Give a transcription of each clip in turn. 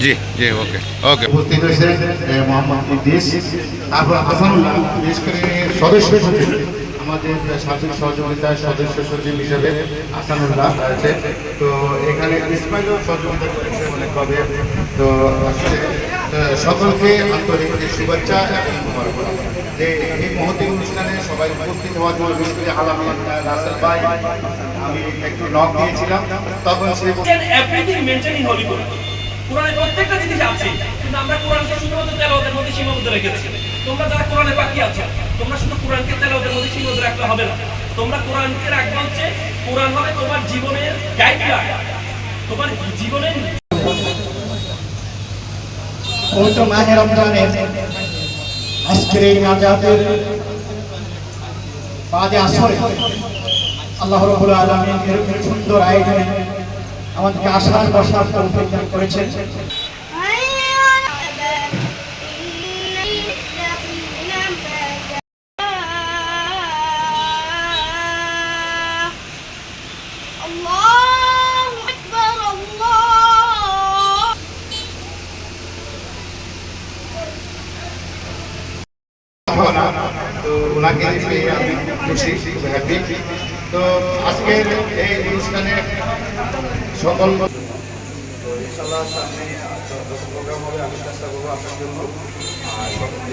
জি জি ওকে ওকে। উপস্থিত হয়েছে মোহাম্মদ ইদ্রিস, তারপর হাসানুল্লাহ, বিশেষ করে সদস্য সচিব আমাদের সার্বিক সহযোগিতার সদস্য সচিব হিসেবে হাসানুল্লাহ আছে। তো এখানে ইসমাইলও সহযোগিতা করেছে অনেকভাবে। তো আসলে সকলকে আন্তরিক শুভেচ্ছা এবং মোবারকবাদ যে এই মহতী অনুষ্ঠানে সবাই উপস্থিত হওয়ার জন্য, বিশেষ করে আলামী রাসেল ভাই, আমি একটু নক দিয়েছিলাম তখন সে এভরিথিং মেনটেনিং হোলি কোরআন। কোরআনে প্রত্যেকটা জিনিস আছে, কিন্তু আমরা কোরআনকে শুধুমাত্র তেলাওয়াতের মধ্যে সীমাবদ্ধ রেখেছি। তোমরা যারা কোরআনে বাকি আছো, তোমরা শুধু কোরআনকে তেলাওয়াতের মধ্যে সীমাবদ্ধ রাখলে হবে না। তোমরা কোরআনকে রাখবে হচ্ছে, কোরআন হবে তোমার জীবনের গাইডলাইন, তোমার জীবনের পবিত্র মাহে রমজানের আজকের এই নাজাতের বাদে আসরে আল্লাহ রাব্বুল আলামিন এরকম সুন্দর আয়োজনে আমাদেরকে আসার বসার তৌফিক দান করেছেন। তো ওনাকে আমি খুশি, হ্যাপি। তো আজকের এই অনুষ্ঠানে সকল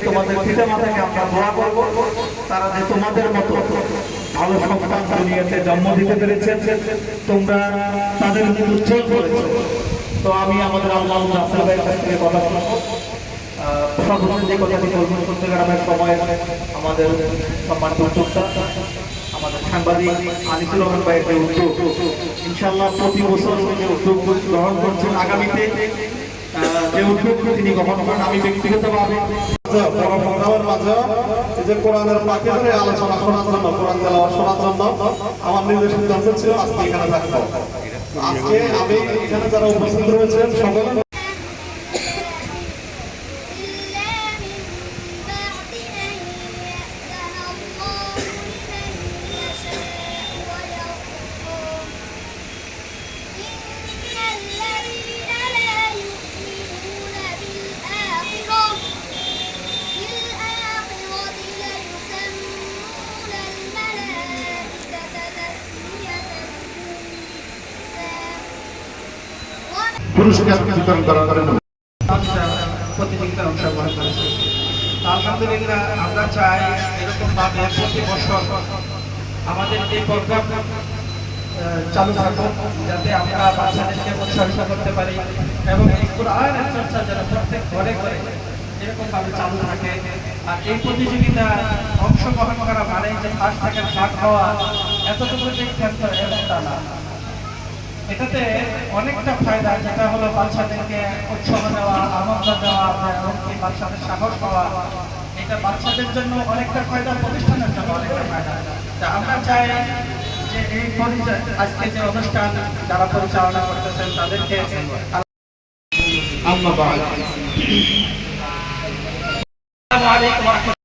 তোমাদের পিতা মাতাকে আমরা দোয়া করব, তারা যে তোমাদের মতো ভালো সন্তান দুনিয়াতে জন্ম দিতে পেরেছেন, তোমরা তাদের মুখ উজ্জ্বল করেছো। তো আমি আমাদের আল্লাহ রাসূল ভাইয়ের কাছ থেকে কথা শুনবো। সর্বশেষ যে কথাটি বলবো, চট্টগ্রামের সময় আমাদের সম্মানিত উদ্যোক্তা আমাদের সাংবাদিক আনিসুল রহমান ভাইয়ের যে উদ্যোগ, ইনশাআল্লাহ প্রতি বছর যে উদ্যোগ গ্রহণ করছেন, আগামীতে যে উদ্যোগ তিনি গ্রহণ করেন, আমি ব্যক্তিগতভাবে যে কোরআনের পাখি ধরে আলোচনা শোনার জন্য, কোরআন তেলাওয়াত শোনার জন্য আমার নিজের সিদ্ধান্ত ছিল আজকে এখানে থাকবো। আজকে আমি এখানে যারা উপস্থিত রয়েছেন সকলে পুরস্কার বিতরণ করার প্রতিযোগিতায় অংশগ্রহণ করেছে। আলহামদুলিল্লাহ, আমরা চাই এরকম ভাবে প্রতি বছর আমাদের এই প্রোগ্রাম চালু থাকুক, যাতে আমরা বাচ্চাদেরকে উৎসাহিত করতে পারি এবং এই কোরআনের চর্চা যেন প্রত্যেক ঘরে ঘরে এরকম ভাবে চালু থাকে। আর এই প্রতিযোগিতা অংশগ্রহণ করা মানে যে ফার্স্ট সেকেন্ড থার্ড হওয়া এতটুকু যে ক্ষেত্র এমনটা না, এটাতে অনেকটা ফায়দা, যেটা হলো বাচ্চাদেরকে উৎসাহ দেওয়া, আনন্দ দেওয়া, এমনকি বাচ্চাদের সাহস পাওয়া। এটা বাচ্চাদের জন্য অনেকটা ফায়দা, প্রতিষ্ঠানের জন্য অনেকটা ফায়দা। আমরা চাই যে এই আজকে যে অনুষ্ঠান যারা পরিচালনা করতেছেন তাদেরকে আসসালামু আলাইকুম।